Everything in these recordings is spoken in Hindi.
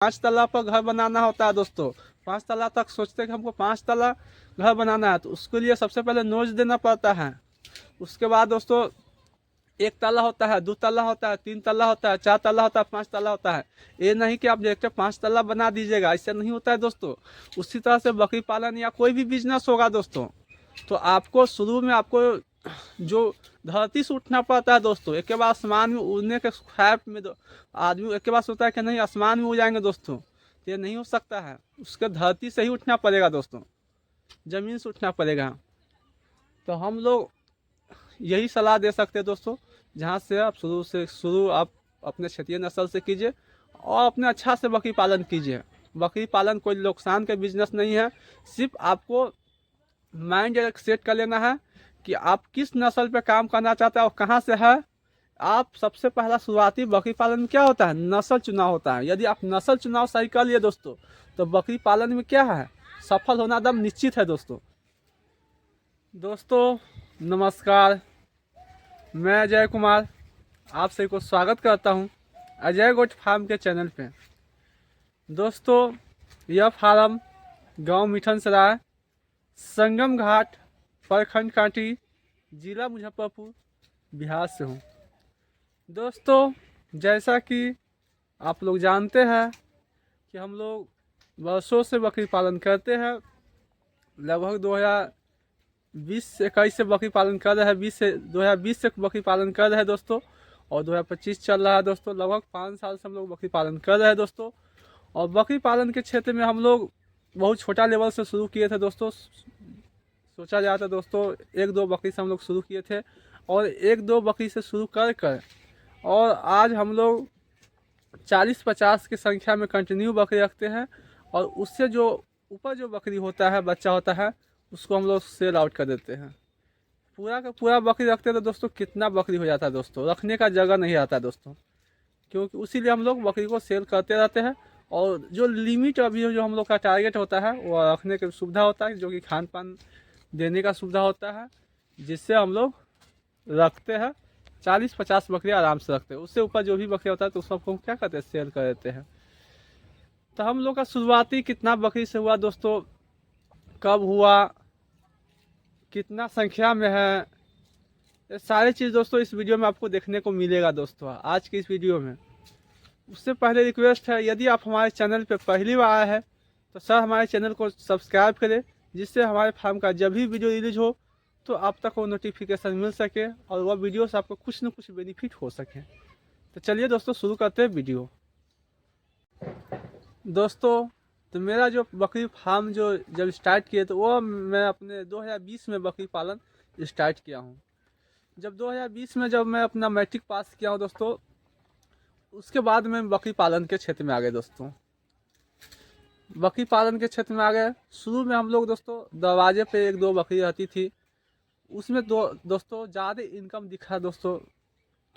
5 तल्ला पर घर बनाना होता है दोस्तों। 5 तल्ला तक सोचते हैं कि हमको 5 तल्ला घर बनाना है, तो उसके लिए सबसे पहले नोच देना पड़ता है। उसके बाद दोस्तों 1 तल्ला होता है, 2 तल्ला होता है, 3 तल्ला होता है, 4 तल्ला होता है, 5 तल्ला होता है। ये नहीं कि आप डायरेक्ट 5 तल्ला बना दीजिएगा, ऐसा नहीं होता है दोस्तों। उसी तरह से बकरी पालन या कोई भी बिजनेस होगा दोस्तों, तो आपको शुरू में आपको जो धरती से उठना पड़ता है दोस्तों। एक के बाद आसमान में उड़ने के ख्वाब में आदमी एक के बाद सोचता है कि नहीं आसमान में उड़ जाएंगे दोस्तों, तो ये नहीं हो सकता है। उसके धरती से ही उठना पड़ेगा दोस्तों, ज़मीन से उठना पड़ेगा। तो हम लोग यही सलाह दे सकते हैं दोस्तों, जहाँ से आप शुरू आप अपने क्षेत्रीय नस्ल से कीजिए और अपने अच्छा से बकरी पालन कीजिए। बकरी पालन कोई नुकसान का बिजनेस नहीं है, सिर्फ आपको माइंड सेट कर लेना है कि आप किस नस्ल पे काम करना चाहते हैं और कहाँ से है। आप सबसे पहला शुरुआती बकरी पालन में क्या होता है, नस्ल चुनाव होता है। यदि आप नस्ल चुनाव सही कर लिए दोस्तों, तो बकरी पालन में क्या है, सफल होना एकदम निश्चित है दोस्तों। दोस्तों नमस्कार, मैं अजय कुमार आप सभी को स्वागत करता हूं अजय गोट फार्म के चैनल पे। दोस्तों यह फार्म गांव मिठन सराय, संगम घाट, प्रखंड कांटी, जिला मुजफ्फरपुर, बिहार से हूं। दोस्तों जैसा कि आप लोग जानते हैं कि हम लोग वर्षों से बकरी पालन करते हैं। लगभग 2020-21 से बकरी पालन कर रहे हैं, 2020 से बकरी पालन कर रहे हैं दोस्तों, और 2025 चल रहा है दोस्तों। लगभग 5 साल से हम लोग बकरी पालन कर रहे हैं दोस्तों। और बकरी पालन के क्षेत्र में हम लोग बहुत छोटा लेवल से शुरू किए थे दोस्तों। सोचा जाता है दोस्तों 1-2 बकरी से हम लोग शुरू किए थे, और 1-2 बकरी से शुरू कर और आज हम लोग 40-50 की संख्या में कंटिन्यू बकरी रखते हैं। और उससे जो ऊपर जो बकरी होता है, बच्चा होता है, उसको हम लोग सेल आउट कर देते हैं। पूरा का पूरा बकरी रखते हैं तो दोस्तों कितना बकरी हो जाता है दोस्तों, रखने का जगह नहीं आता है दोस्तों। क्योंकि उसीलिए हम लोग बकरी को सेल करते रहते हैं। और जो लिमिट अभी जो हम लोग का टारगेट होता है वो रखने की सुविधा होता है, जो कि खान पान देने का सुविधा होता है, जिससे हम लोग रखते हैं 40-50 बकरी आराम से रखते हैं। उससे ऊपर जो भी बकरी होता है तो सबको क्या करते हैं, सेल कर देते हैं। तो हम लोग का शुरुआती कितना बकरी से हुआ दोस्तों, कब हुआ, कितना संख्या में है, ये सारी चीज़ दोस्तों इस वीडियो में आपको देखने को मिलेगा दोस्तों, आज की इस वीडियो में। उससे पहले रिक्वेस्ट है, यदि आप हमारे चैनल पर पहली बार आए हैं तो सर हमारे चैनल को सब्सक्राइब करें, जिससे हमारे फार्म का जब भी वीडियो रिलीज हो तो आप तक वो नोटिफिकेशन मिल सके और वह वीडियो से आपको कुछ न कुछ बेनिफिट हो सके। तो चलिए दोस्तों शुरू करते हैं वीडियो। दोस्तों तो मेरा जो बकरी फार्म जो जब स्टार्ट किए तो वो मैं अपने 2020 में बकरी पालन स्टार्ट किया हूँ। जब 2020 में जब मैं अपना मैट्रिक पास किया हूँ दोस्तों, उसके बाद मैं बकरी पालन के क्षेत्र में आ गए दोस्तों। बकरी पालन के क्षेत्र में आ गए। शुरू में हम लोग दोस्तों दरवाजे पे 1-2 बकरी रहती थी, उसमें दोस्तों ज़्यादा इनकम दिखा दोस्तों।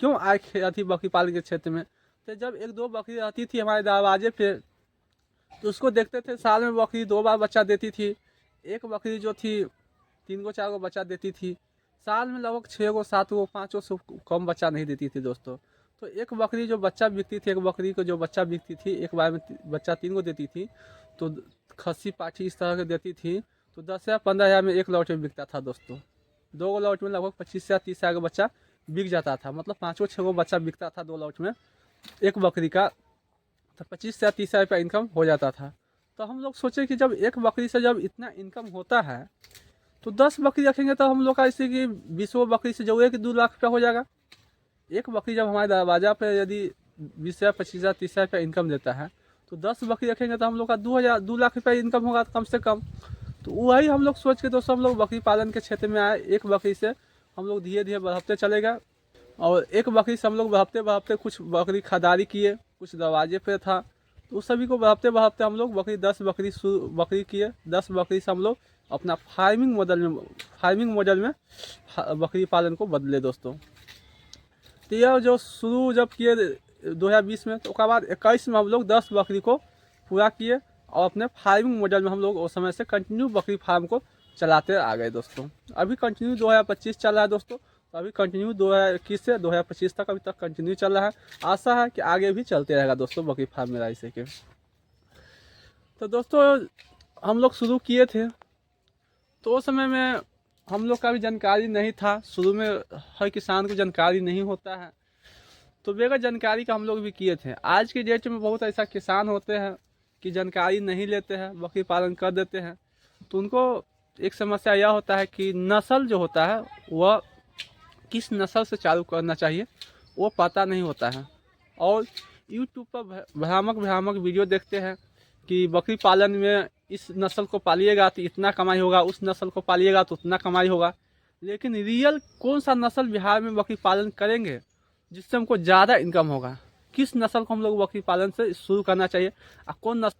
क्यों आए थी बकरी पालन के क्षेत्र में, तो जब 1-2 बकरी रहती थी हमारे दरवाजे पे, तो उसको देखते थे। साल में बकरी 2 बार बच्चा देती थी। एक बकरी जो थी 3-4 बच्चा देती थी। साल में लगभग 6-7 5 से कम बच्चा नहीं देती थी दोस्तों। तो एक बकरी जो बच्चा बिकती थी, एक बकरी को जो बच्चा बिकती थी, एक बार में बच्चा 3 को देती थी। तो खस्सी पाठी इस तरह के देती थी, तो 10 या 15 हज़ार में एक लॉट में बिकता था दोस्तों। 2 लॉट में लगभग 25 या 30 हज़ार का बच्चा बिक जाता था। मतलब 5-6 बच्चा बिकता था 2 लॉट में एक बकरी का, तो 25 से 30 हज़ार रुपया इनकम हो जाता था। तो हम लोग सोचे कि जब एक बकरी से जब इतना इनकम होता है तो 10 बकरी रखेंगे तो हम लोग का ऐसे कि 20 बकरी से जो है कि 2 लाख रुपया हो जाएगा। एक बकरी जब हमारे दरवाजा पे यदि 20 हज़ार, 25 हज़ार, 30 हज़ार रुपया इनकम देता है, तो 10 बकरी रखेंगे तो हम लोग का 2 लाख रुपया इनकम होगा कम से कम। तो वही हम लोग सोच के दोस्तों हम लोग बकरी पालन के क्षेत्र में आए। एक बकरी से हम लोग धीरे धीरे बढ़ते चले गए, और एक बकरी से हम लोग बढ़ते कुछ बकरी खरीदारी किए, कुछ दरवाजे पे था, तो उस सभी को बढ़ते हम लोग बकरी 10 बकरी किए। 10 बकरी से हम लोग अपना फार्मिंग मॉडल में बकरी पालन को बदले दोस्तों। तो यह जो शुरू जब किए 2020 में, तो उसके बाद 21 में हम लोग 10 बकरी को पूरा किए, और अपने फार्मिंग मॉडल में हम लोग उस समय से कंटिन्यू बकरी फार्म को चलाते आ गए दोस्तों। अभी कंटिन्यू 2025 चल रहा है दोस्तों। तो अभी कंटिन्यू 2021 से 2025 तक अभी तक कंटिन्यू चल रहा है। आशा है कि आगे भी चलते रहेगा दोस्तों बकरी फार्म मेरा ऐसे के। तो दोस्तों हम लोग शुरू किए थे तो उस समय में हम लोग का भी जानकारी नहीं था। शुरू में हर किसान को जानकारी नहीं होता है, तो बगैर जानकारी का हम लोग भी किए थे। आज की डेट में बहुत ऐसा किसान होते हैं कि जानकारी नहीं लेते हैं, बकरी पालन कर देते हैं। तो उनको एक समस्या यह होता है कि नस्ल जो होता है वह किस नस्ल से चालू करना चाहिए वो पता नहीं होता है। और यूट्यूब पर भ्रामक वीडियो देखते हैं कि बकरी पालन में इस नस्ल को पालिएगा तो इतना कमाई होगा, उस नस्ल को पालिएगा तो उतना कमाई होगा। लेकिन रियल कौन सा नस्ल बिहार में बकरी पालन करेंगे जिससे हमको ज़्यादा इनकम होगा, किस नस्ल को हम लोग बकरी पालन से शुरू करना चाहिए और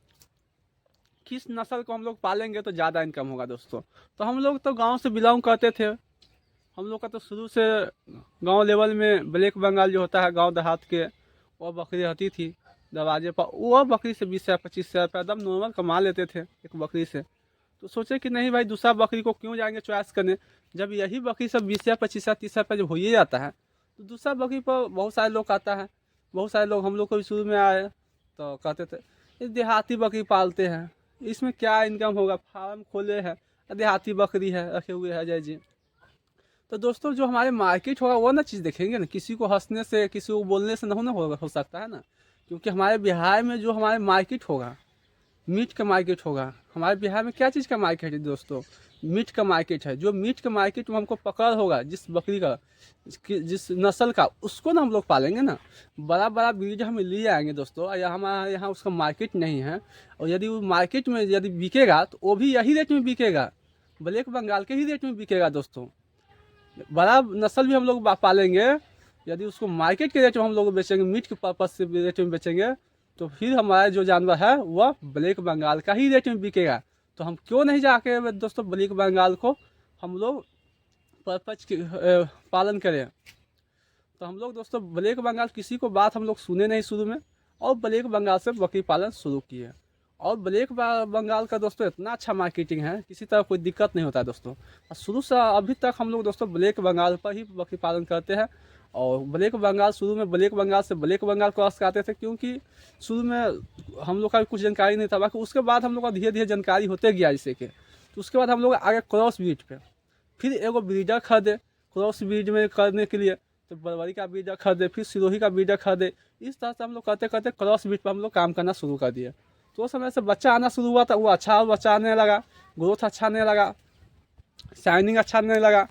किस नस्ल को हम लोग पालेंगे तो ज़्यादा इनकम होगा दोस्तों। तो हम लोग तो गांव से बिलोंग करते थे। हम लोग का तो शुरू से गांव लेवल में ब्लैक बंगाल जो होता है गांव देहात के, वो बकरी रहती थी दरवाजे पर। वो बकरी से 20 से 25 हज़ार रुपये एकदम नॉर्मल कमा लेते थे एक बकरी से। तो सोचे कि नहीं भाई दूसरा बकरी को क्यों जाएंगे चॉइस करने, जब यही बकरी सब 20 या 25 या 30 रुपये जब हो ही जाता है तो दूसरा बकरी पर बहुत सारे लोग आता है। बहुत सारे लोग हम लोग को भी शुरू में आए तो कहते थे ये देहाती बकरी पालते हैं, इसमें क्या इनकम होगा, फार्म खोले हैं, देहाती बकरी है रखे हुए है अजय जी। तो दोस्तों जो हमारे मार्केट होगा वो ना चीज़ देखेंगे ना, किसी को हंसने से किसी को बोलने से ना हो सकता है ना। क्योंकि हमारे बिहार में जो हमारे मार्केट होगा मीट का मार्केट होगा। हमारे बिहार में क्या चीज़ का मार्केट है दोस्तों, मीट का मार्केट है। जो मीट का मार्केट में हमको पकड़ होगा जिस बकरी का जिस नस्ल का, उसको ना हम लोग पालेंगे ना। बड़ा बड़ा ब्रीड हम ले आएंगे दोस्तों, या हमारे यहाँ उसका मार्केट नहीं है। और यदि वो मार्केट में यदि बिकेगा तो वो भी यही रेट में बिकेगा, ब्लैक बंगाल के ही रेट में बिकेगा दोस्तों। बड़ा नस्ल भी हम लोग पालेंगे, यदि उसको मार्केट के रेट में हम लोग बेचेंगे, मीट के पर्पज से रेट में बेचेंगे, तो फिर हमारा जो जानवर है वह ब्लैक बंगाल का ही रेट में बिकेगा। तो हम क्यों नहीं जाके दोस्तों ब्लैक बंगाल को हम लोग पर्पज के पालन करें। तो हम लोग दोस्तों ब्लैक बंगाल किसी को बात हम लोग सुने नहीं शुरू में, और ब्लैक बंगाल से बकरी पालन शुरू किए। और ब्लैक बंगाल का दोस्तों इतना अच्छा मार्केटिंग है, किसी तरह कोई दिक्कत नहीं होता है दोस्तों। और शुरू से अभी तक हम लोग दोस्तों ब्लैक बंगाल पर ही बकरी पालन करते हैं। और ब्लैक बंगाल शुरू में ब्लैक बंगाल से ब्लैक बंगाल क्रॉस कराते थे, क्योंकि शुरू में हम लोग का भी कुछ जानकारी नहीं था। बाकी उसके बाद हम लोग का धीरे धीरे जानकारी होते गया जैसे कि, तो उसके बाद हम लोग आगे क्रॉस ब्रीड पे फिर एगो ब्रीडर खरीदे क्रॉस ब्रीड में करने के लिए। तो बरबरी का ब्रीडर खरीदे, फिर सिरोही का ब्रीडर खरीदे। इस तरह से हम लोग करते करते क्रॉस ब्रीड पर हम लोग काम करना शुरू कर दिए। तो उस समय से बच्चा आना शुरू हुआ था, वो अच्छा बच्चा आने लगा, ग्रोथ अच्छा आने लगा, शाइनिंग अच्छा आने लगा,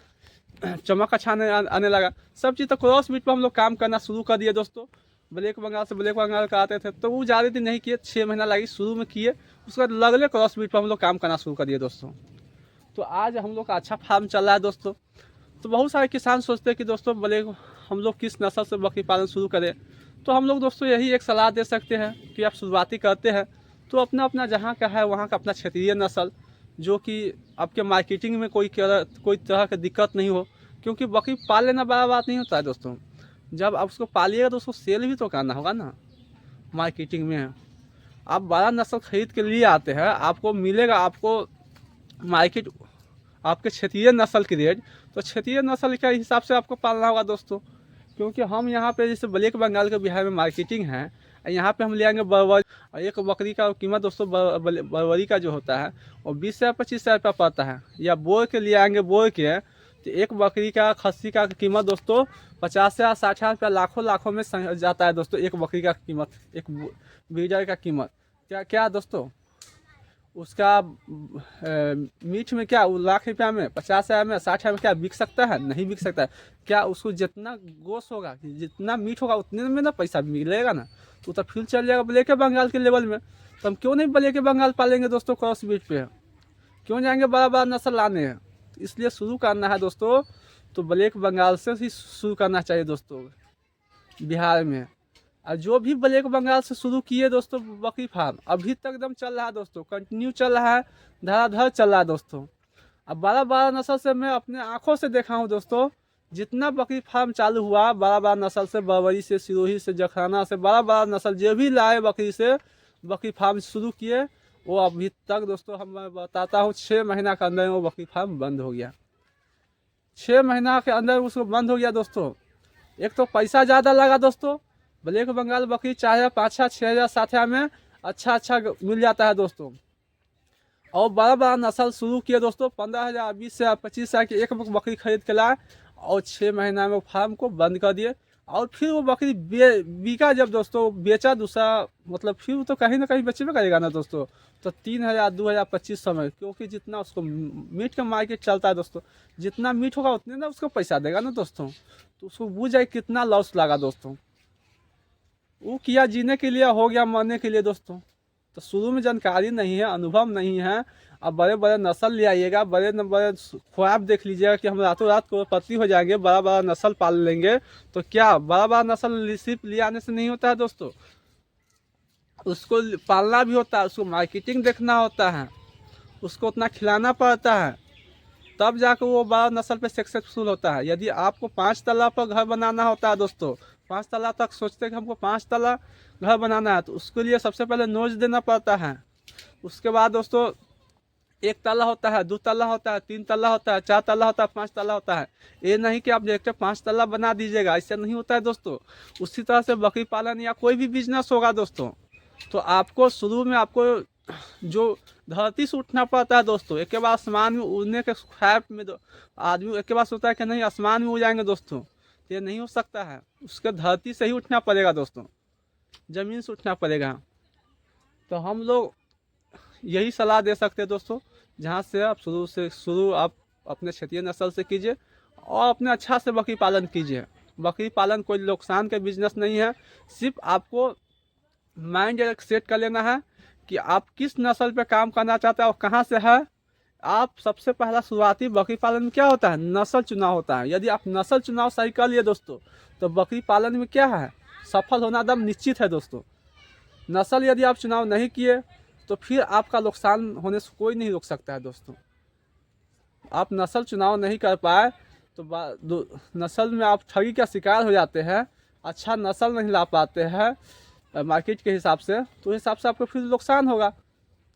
चमक अच्छा आने लगा, सब चीज़। तो क्रॉस ब्रीड पर हम लोग काम करना शुरू कर दिए दोस्तों। ब्लैक बंगाल से ब्लैक बंगाल का आते थे तो वो ज़्यादा दिन नहीं किए, 6 महीना लगी शुरू में किए। उसके बाद लगले क्रॉस ब्रीड पर हम लोग काम करना शुरू कर दिए दोस्तों। तो आज हम लोग का अच्छा फार्म चल रहा है दोस्तों। तो बहुत सारे किसान सोचते हैं कि दोस्तों ब्लैक हम लोग किस नस्ल से बकरी पालन शुरू करें। तो हम लोग दोस्तों यही एक सलाह दे सकते हैं कि आप शुरुआती करते हैं तो अपना अपना जहाँ का है वहाँ का अपना क्षेत्रीय नस्ल, जो कि आपके मार्केटिंग में कोई तरह की दिक्कत नहीं हो। क्योंकि बकरी पाल लेना बड़ा बात नहीं होता है दोस्तों, जब आप उसको पालिएगा तो उसको सेल भी तो करना होगा ना। मार्केटिंग में आप बड़ा नस्ल खरीद के लिए आते हैं, आपको मिलेगा, आपको मार्केट आपके क्षेत्रीय नस्ल की रेट, तो क्षेत्रीय नस्ल के हिसाब से आपको पालना होगा दोस्तों। क्योंकि हम यहाँ पे जैसे ब्लैक बंगाल के बिहार में मार्केटिंग है, यहाँ पे हम ले आएंगे बरबरी, और एक बकरी का कीमत दोस्तों बरबरी का जो होता है वो 20 से 25 हज़ार रुपया पड़ता है। या बोर के ले आएंगे, बोर के तो एक बकरी का खस्सी का कीमत दोस्तों 50 से 60 हज़ार रुपया लाखों में जाता है दोस्तों। एक बकरी का कीमत, एक ब्रीडर का कीमत क्या दोस्तों, उसका मीट में क्या लाख रुपया में 50 हज़ार में 60 हज़ार में क्या बिक सकता है, नहीं बिक सकता है। क्या उसको जितना गोश्त होगा, जितना मीट होगा उतने में ना पैसा मिलेगा ना, तो फिर चल जाएगा ब्लैक बंगाल के लेवल में। तो हम क्यों नहीं ब्लैक बंगाल पालेंगे दोस्तों, क्रॉस ब्रीड पे क्यों जाएंगे बड़ा बड़ा नस्ल लाने हैं। इसलिए शुरू करना है दोस्तों तो ब्लैक बंगाल से ही शुरू करना चाहिए दोस्तों बिहार में। और जो भी ब्लैक बंगाल से शुरू किए दोस्तों बकरी फार्म अभी तक एकदम चल रहा है दोस्तों, कंटिन्यू चल रहा है, धड़ाधड़ चल रहा है दोस्तों। अब बड़ा बड़ा नस्ल से मैं अपने आंखों से देखा हूँ दोस्तों, जितना बकरी फार्म चालू हुआ बड़ा बड़ा नस्ल से, बरबरी से, सिरोही से, जखराना से, बड़ा बड़ा नस्ल जो भी लाए बकरी से बकरी फार्म शुरू किए, वो अभी तक दोस्तों हम बताता हूँ 6 महीना के अंदर वो बकरी फार्म बंद हो गया। 6 महीना के अंदर उसको बंद हो गया दोस्तों। एक तो पैसा ज़्यादा लगा दोस्तों, ब्लैक बंगाल बकरी चाहे 5,000, 6,000, 7,000 में अच्छा मिल जाता है दोस्तों। और बड़ा बड़ा नस्ल शुरू किया दोस्तों। 15,000 20,000 25,000 की एक बकरी खरीद के लाए और 6 महीना में फार्म को बंद कर दिए। और फिर वो बकरी बिका जब दोस्तों, बेचा दूसरा, मतलब फिर वो तो कहीं ना कहीं बेचबे करेगा ना दोस्तों। तो 3,000 2,000 2500 में, क्योंकि जितना उसको मीट का मार्केट चलता है दोस्तों, जितना मीट होगा उतने ना उसको पैसा देगा ना दोस्तों। तो उसको बुझ जाए कितना लॉस लगा दोस्तों। वो किया जीने के लिए, हो गया मरने के लिए दोस्तों। तो शुरू में जानकारी नहीं है, अनुभव नहीं है। अब बड़े बड़े नस्ल ले आइएगा, बड़े बड़े ख्वाब देख लीजिएगा कि हम रातों रात करोड़पति हो जाएंगे, बड़ा बड़ा नस्ल पाल लेंगे। तो क्या बड़ा बड़ा नस्ल सिर्फ ले आने से नहीं होता है दोस्तों, उसको पालना भी होता है, उसको मार्केटिंग देखना होता है, उसको उतना खिलाना पड़ता है, तब जाकर वो बड़ा नस्ल पे सक्सेसफुल होता है। यदि आपको 5 तला पर घर बनाना होता है दोस्तों, 5 तला तक सोचते हैं कि हमको 5 तला घर बनाना है, तो उसके लिए सबसे पहले नोच देना पड़ता है। उसके बाद दोस्तों 1 तला होता है, 2 तला होता है, 3 तला होता है, 4 तला होता है, 5 तला होता है। ये नहीं कि आप डायरेक्ट 5 तला बना दीजिएगा, ऐसा नहीं होता है दोस्तों। उसी तरह से बकरी पालन या कोई भी बिजनेस होगा दोस्तों, तो आपको शुरू में आपको जो धरती से उठना पड़ता है दोस्तों। एक के बाद आसमान में उड़ने के ख्वाब में आदमी एक के बाद सोचता है कि नहीं आसमान में उड़ जाएंगे दोस्तों, ये नहीं हो सकता है। उसके धरती से ही उठना पड़ेगा दोस्तों, ज़मीन से उठना पड़ेगा। तो हम लोग यही सलाह दे सकते हैं दोस्तों, जहाँ से आप शुरू आप अपने क्षेत्रीय नस्ल से कीजिए और अपने अच्छा से बकरी पालन कीजिए। बकरी पालन कोई नुकसान का बिजनेस नहीं है, सिर्फ आपको माइंड सेट कर लेना है कि आप किस नस्ल पे काम करना चाहते हैं और कहाँ से है। आप सबसे पहला शुरुआती बकरी पालन में क्या होता है, नस्ल चुनाव होता है। यदि आप नस्ल चुनाव सही कर लिए दोस्तों, तो बकरी पालन में क्या है, सफल होना एकदम निश्चित है दोस्तों। नस्ल यदि आप चुनाव नहीं किए तो फिर आपका नुकसान होने से कोई नहीं रोक सकता है दोस्तों। आप नस्ल चुनाव नहीं कर पाए तो नस्ल में आप ठगी का शिकार हो जाते हैं, अच्छा नस्ल नहीं ला पाते हैं मार्केट के हिसाब से, तो उस हिसाब से आपको फिर नुकसान होगा।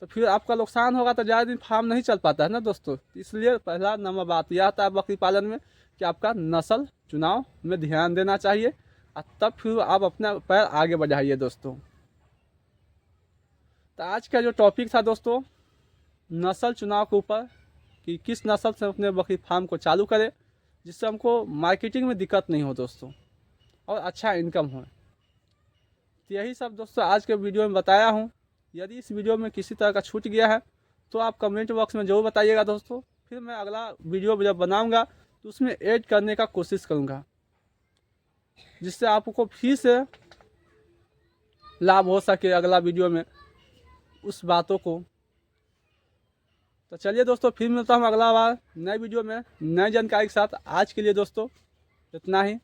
तो फिर आपका नुकसान होगा तो ज़्यादा दिन फार्म नहीं चल पाता है ना दोस्तों। इसलिए पहला नंबर बात यह आता है बकरी पालन में कि आपका नस्ल चुनाव में ध्यान देना चाहिए, और तब फिर आप अपना पैर आगे बढ़ाइए दोस्तों। तो आज का जो टॉपिक था दोस्तों, नस्ल चुनाव के ऊपर, कि किस नस्ल से अपने बकरी फार्म को चालू करें जिससे हमको मार्केटिंग में दिक्कत नहीं हो दोस्तों और अच्छा इनकम हो। तो यही सब दोस्तों आज के वीडियो में बताया हूँ। यदि इस वीडियो में किसी तरह का छूट गया है तो आप कमेंट बॉक्स में ज़रूर बताइएगा दोस्तों। फिर मैं अगला वीडियो जब बनाऊँगा तो उसमें ऐड करने का कोशिश करूँगा, जिससे आपको फिर से लाभ हो सके अगला वीडियो में उस बातों को। तो चलिए दोस्तों, फिर मिलता हूँ अगला बार नए वीडियो में नई जानकारी के साथ। आज के लिए दोस्तों इतना ही।